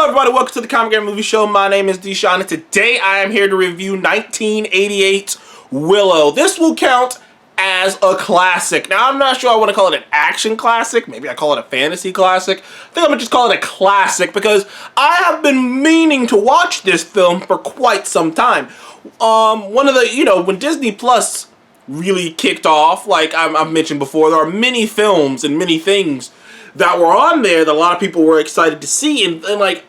everybody, welcome to the Comic Game Movie Show. My name is Deshaun, and today I am here to review 1988's Willow. This will count as a classic. Now, I'm not sure I want to call it an action classic. Maybe I call it a fantasy classic. I think I'm going to just call it a classic because I have been meaning to watch this film for quite some time. One of the, when Disney Plus really kicked off, like I've mentioned before, there are many films and many things that were on there that a lot of people were excited to see, and like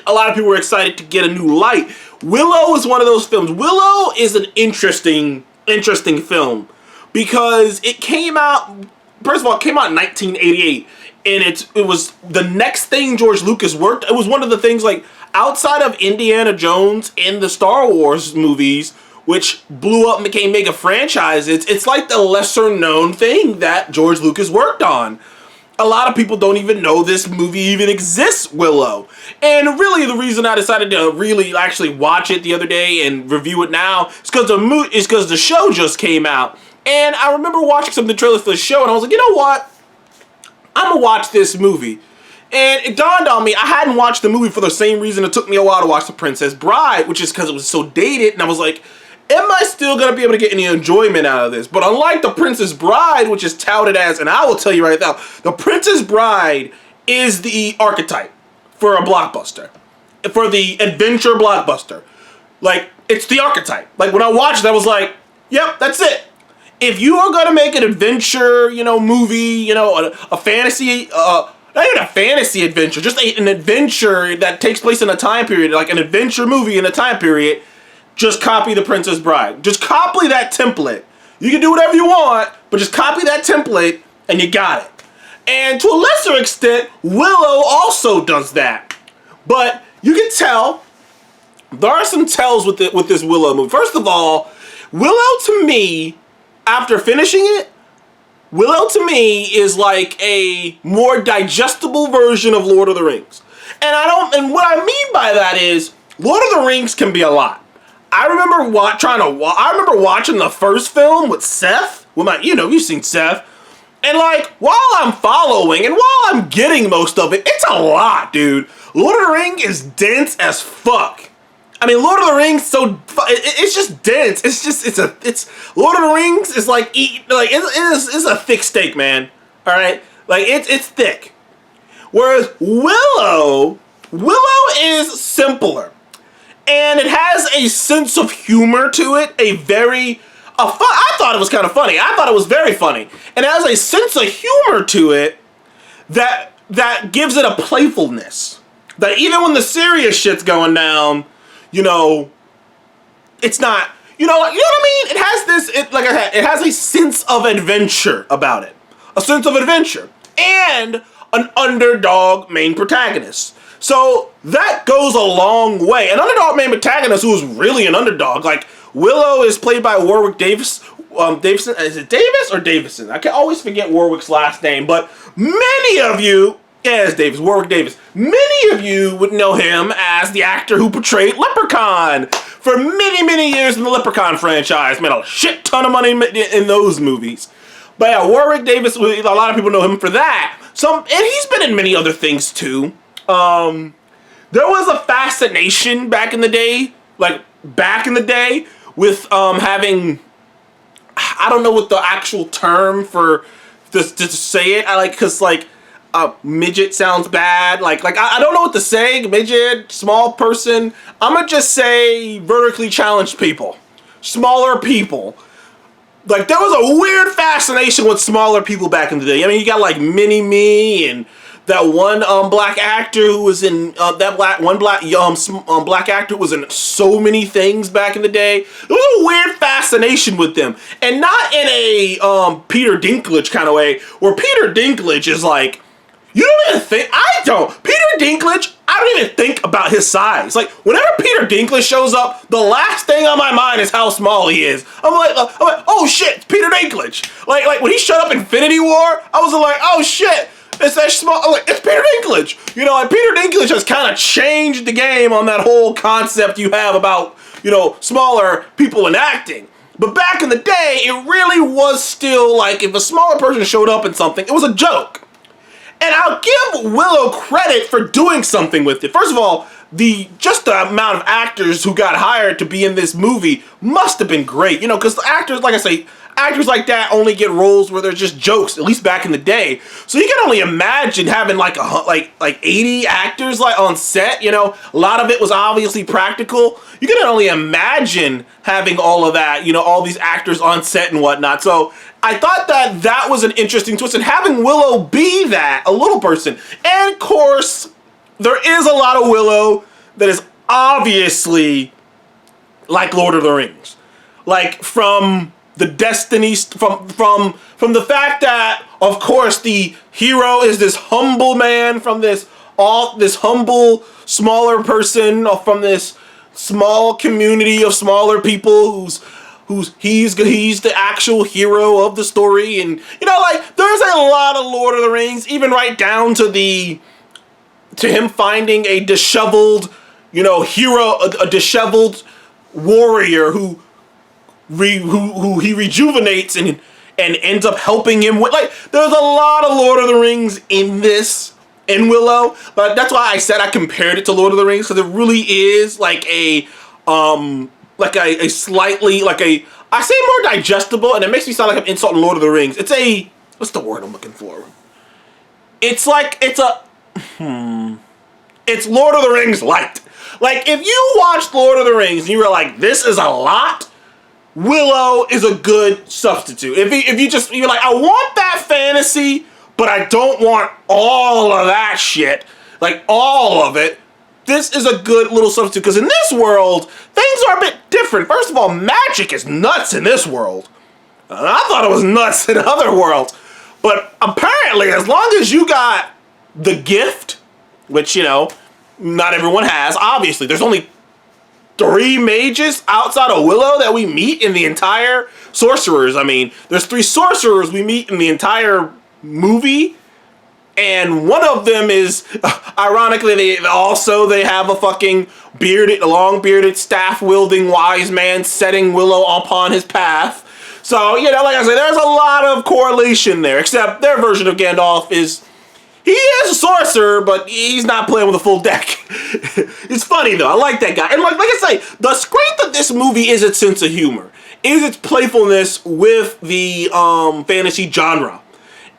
a lot of people were excited to get a new light. Willow is one of those films. Willow is an interesting film because it came out, first of all, it came out in 1988, and it was the next thing George Lucas worked. It was one of the things, like, outside of Indiana Jones and the Star Wars movies, which blew up and became mega franchises, it's like the lesser known thing that George Lucas worked on. A lot of people don't even know this movie even exists, Willow. And really the reason I decided to really actually watch it the other day and review it now is because the show just came out. And I remember watching some of the trailers for the show, and I was like, you know what? I'm going to watch this movie. And it dawned on me, I hadn't watched the movie for the same reason it took me a while to watch The Princess Bride, which is because it was so dated, and I was like, am I still going to be able to get any enjoyment out of this? But unlike The Princess Bride, which is touted as, and I will tell you right now, The Princess Bride is the archetype for a blockbuster. For the adventure blockbuster. Like, it's the archetype. Like, when I watched it, I was like, yep, that's it. If you are going to make an adventure, movie, a fantasy, not even a fantasy adventure, just an adventure that takes place in a time period, like an adventure movie in a time period, just copy The Princess Bride. Just copy that template. You can do whatever you want, but just copy that template and you got it. And to a lesser extent, Willow also does that. But you can tell, there are some tells with this Willow movie. First of all, Willow to me, after finishing it, Willow to me is like a more digestible version of Lord of the Rings. And what I mean by that is, Lord of the Rings can be a lot. I remember watching the first film with Seth. You've seen Seth. And like, while I'm following and while I'm getting most of it, it's a lot, dude. Lord of the Rings is dense as fuck. I mean, Lord of the Rings, it's just dense. It's Lord of the Rings is like it's a thick steak, man. All right, like it's thick. Whereas Willow is simpler. And it has a sense of humor to it, I thought it was kind of funny. I thought it was very funny. And it has a sense of humor to it that gives it a playfulness. That even when the serious shit's going down, it's not, you know what I mean? It has it has a sense of adventure about it. A sense of adventure. And an underdog main protagonist. So that goes a long way. An underdog main protagonist who is really an underdog. Like, Willow is played by Warwick Davis. Davison. Is it Davis or Davison? I can always forget Warwick's last name. But many of you, it's Davis, Warwick Davis. Many of you would know him as the actor who portrayed Leprechaun for many, many years in the Leprechaun franchise. Made a shit ton of money in those movies. But yeah, Warwick Davis, a lot of people know him for that. And he's been in many other things too. There was a fascination back in the day, with having, I don't know what the actual term for to say it. Because midget sounds bad. I don't know what to say. Midget, small person. I'm gonna just say vertically challenged people, smaller people. Like, there was a weird fascination with smaller people back in the day. I mean, you got like Mini-Me and that one black actor who was in black actor was in so many things back in the day. There was a weird fascination with them, and not in a Peter Dinklage kind of way, where Peter Dinklage is like, you don't even think, Peter Dinklage, I don't even think about his size. Like, whenever Peter Dinklage shows up, the last thing on my mind is how small he is. I'm like, oh shit, it's Peter Dinklage. Like when he showed up in Infinity War, I was like, oh shit. It's that small, it's Peter Dinklage. And Peter Dinklage has kind of changed the game on that whole concept you have about, smaller people in acting. But back in the day, it really was still like, if a smaller person showed up in something, it was a joke. And I'll give Willow credit for doing something with it. First of all, the amount of actors who got hired to be in this movie must have been great. You know, because actors, like I say, actors like that only get roles where they're just jokes, at least back in the day. So you can only imagine having like 80 actors like on set, you know. A lot of it was obviously practical. You can only imagine having all of that, you know, all these actors on set and whatnot. So I thought that was an interesting twist, and having Willow be that, a little person. And of course, there is a lot of Willow that is obviously like Lord of the Rings. Like from the destiny, from the fact that, of course, the hero is this humble man from this humble, smaller person from this small community of smaller people he's the actual hero of the story. And you know, like, there's a lot of Lord of the Rings, even right down to him finding a disheveled, you know, hero, a disheveled warrior who he rejuvenates and ends up helping him with. Like, there's a lot of Lord of the Rings in Willow, but that's why I said I compared it to Lord of the Rings, because it really is like a slightly, like a, I say more digestible, and it makes me sound like I'm insulting Lord of the Rings. It's a, what's the word I'm looking for? It's like, it's Lord of the Rings light. Like, if you watched Lord of the Rings and you were like, this is a lot, Willow is a good substitute. If you're like, I want that fantasy, but I don't want all of that shit, like all of it, this is a good little substitute. Because in this world, things are a bit different. First of all, magic is nuts in this world. And I thought it was nuts in other worlds. But apparently, as long as you got the gift, which, you know, not everyone has, obviously. There's only 3 mages outside of Willow that we meet in the entire sorcerers. I mean, there's 3 sorcerers we meet in the entire movie, and one of them is, ironically, they have a fucking long-bearded, staff-wielding wise man setting Willow upon his path. So, you know, like I said, there's a lot of correlation there, except their version of Gandalf is, he is a sorcerer, but he's not playing with a full deck. It's funny, though. I like that guy. And like I say, the strength of this movie is its sense of humor, is its playfulness with the fantasy genre.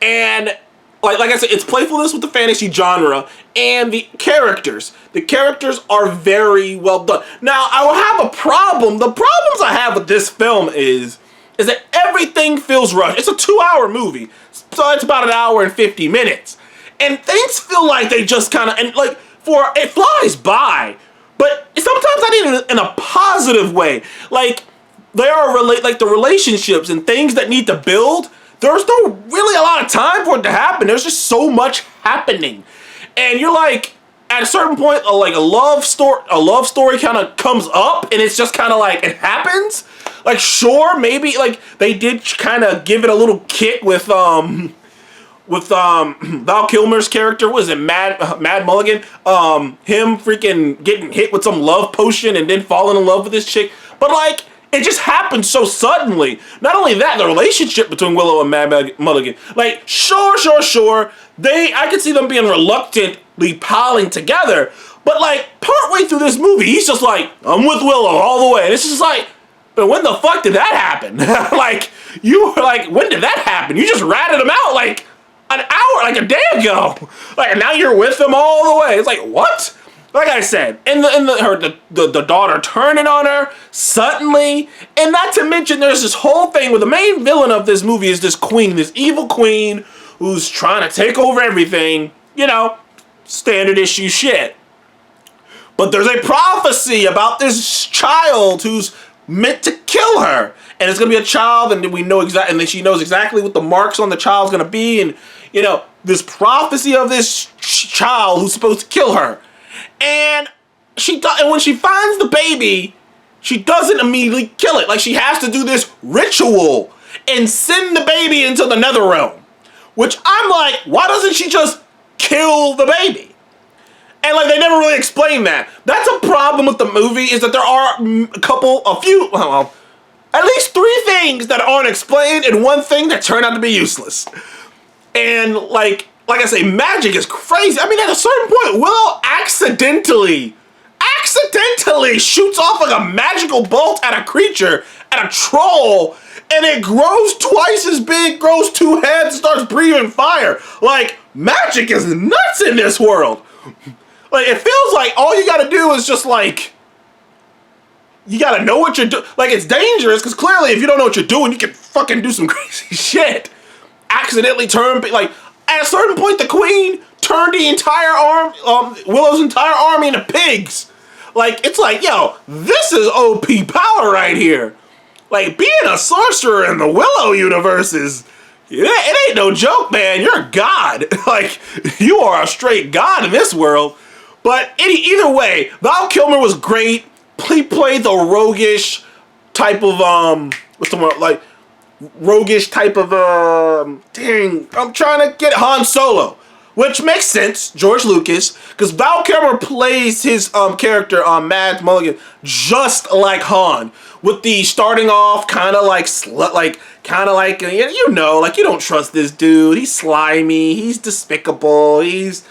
And like I said, it's playfulness with the fantasy genre and the characters. The characters are very well done. Now, I will have a problem. The problems I have with this film is that everything feels rushed. It's a 2-hour movie, so it's about 1 hour and 50 minutes. And things feel like they just kind of, and like, it flies by, but sometimes I need it in a positive way. Like, there are like the relationships and things that need to build. There's no really a lot of time for it to happen. There's just so much happening. And you're like, at a certain point, like a love story kind of comes up, and it's just kind of like, it happens. Like, sure, maybe, like, they did kind of give it a little kick with Val Kilmer's character, was it Mad Mulligan? Him freaking getting hit with some love potion and then falling in love with this chick. But like, it just happened so suddenly. Not only that, the relationship between Willow and Mad Mulligan. Like, sure. I could see them being reluctantly piling together. But like, partway through this movie, he's just like, I'm with Willow all the way. And it's just like, but when the fuck did that happen? Like, you were like, when did that happen? You just ratted him out like an hour, like a day ago. Like, now you're with them all the way. It's like, what? Like I said, and the daughter turning on her suddenly, and not to mention there's this whole thing where the main villain of this movie is this queen, this evil queen who's trying to take over everything, you know, standard issue shit. But there's a prophecy about this child who's meant to kill her, and it's gonna be a child, and we know exactly, and then she knows exactly what the marks on the child's gonna be, and you know, this prophecy of this child who's supposed to kill her. And when she finds the baby, she doesn't immediately kill it. Like, she has to do this ritual and send the baby into the nether realm. Which I'm like, why doesn't she just kill the baby? And like, they never really explain that. That's a problem with the movie, is that there are at least 3 things that aren't explained and 1 thing that turned out to be useless. And like, like I say, magic is crazy. I mean, at a certain point, Willow accidentally shoots off like a magical bolt at a creature, at a troll, and it grows twice as big, grows 2 heads, starts breathing fire. Like, magic is nuts in this world. Like, it feels like all you gotta do is just like, you gotta know what you're doing. Like, it's dangerous, because clearly if you don't know what you're doing, you can fucking do some crazy shit. Accidentally turn, like, at a certain point, the queen turned the entire Willow's entire army into pigs. Like, it's like, yo, this is OP power right here. Like, being a sorcerer in the Willow universe is, it ain't no joke, man. You're a god. Like, you are a straight god in this world. But either way, Val Kilmer was great. He played the roguish type of, what's the word, like, roguish type of, dang, I'm trying to get Han Solo. Which makes sense, George Lucas, because Val Kilmer plays his character on Mads Mulligan just like Han, with the starting off kind of like you know, like, you don't trust this dude. He's slimy, he's despicable, he's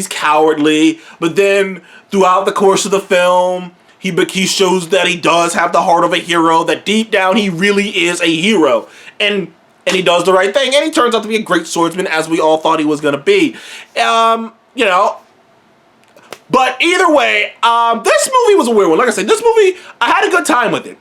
cowardly, but then throughout the course of the film, he shows that he does have the heart of a hero, that deep down he really is a hero, and he does the right thing, and he turns out to be a great swordsman, as we all thought he was going to be. You know, but either way, this movie was a weird one. Like I said, this movie, I had a good time with it.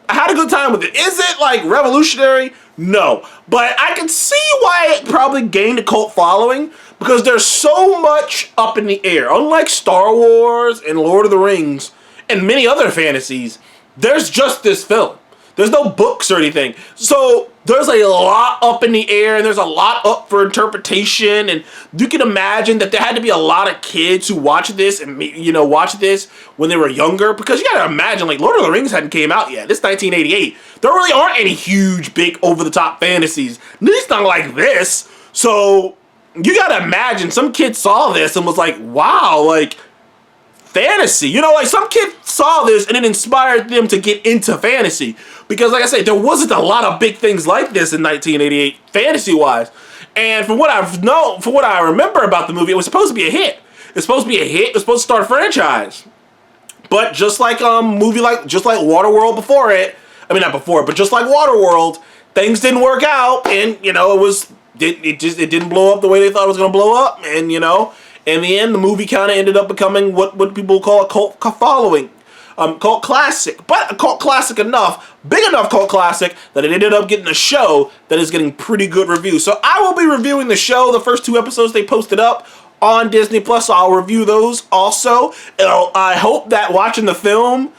Is it, like, revolutionary? No. But I can see why it probably gained a cult following, because there's so much up in the air. Unlike Star Wars and Lord of the Rings and many other fantasies, there's just this film. There's no books or anything. So there's a lot up in the air, and there's a lot up for interpretation, and you can imagine that there had to be a lot of kids who watched this and, you know, watched this when they were younger, because you gotta imagine, like, Lord of the Rings hadn't came out yet. This 1988. There really aren't any huge, big, over-the-top fantasies. At least not like this. So you gotta imagine some kid saw this and was like, wow, like, fantasy. You know, like, some kid saw this and it inspired them to get into fantasy. Because, like I say, there wasn't a lot of big things like this in 1988, fantasy-wise. And from what I remember about the movie, it was supposed to be a hit. It's supposed to be a hit. It was supposed to start a franchise. But just like just like Waterworld before it, I mean, not before, but just like Waterworld, things didn't work out, and, you know, it didn't blow up the way they thought it was going to blow up, and, you know, in the end, the movie kind of ended up becoming what people call a cult following. Cult classic, but a cult classic big enough cult classic that it ended up getting a show that is getting pretty good reviews. So I will be reviewing the show, the first 2 episodes they posted up on Disney Plus. So I'll review those also. I hope that watching the film,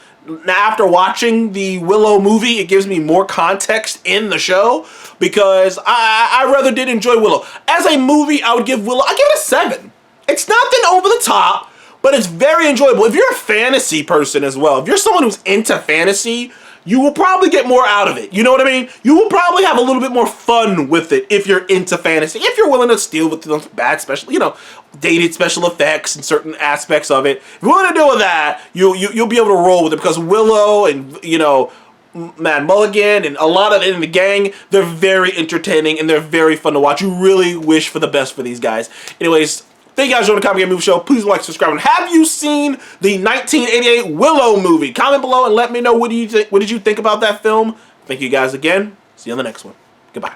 after watching the Willow movie, it gives me more context in the show, because I rather did enjoy Willow. As a movie, I give it a 7. It's nothing over the top, but it's very enjoyable. If you're a fantasy person as well, if you're someone who's into fantasy, you will probably get more out of it. You know what I mean? You will probably have a little bit more fun with it if you're into fantasy. If you're willing to deal with those bad dated special effects and certain aspects of it. If you're willing to deal with that, you'll be able to roll with it, because Willow and, you know, Mads Mulligan and a lot of it in the gang, they're very entertaining and they're very fun to watch. You really wish for the best for these guys. Anyways, thank you guys for joining the Copy Game Movie Show. Please like, subscribe, and have you seen the 1988 Willow movie? Comment below and let me know what did you think about that film. Thank you guys again. See you on the next one. Goodbye.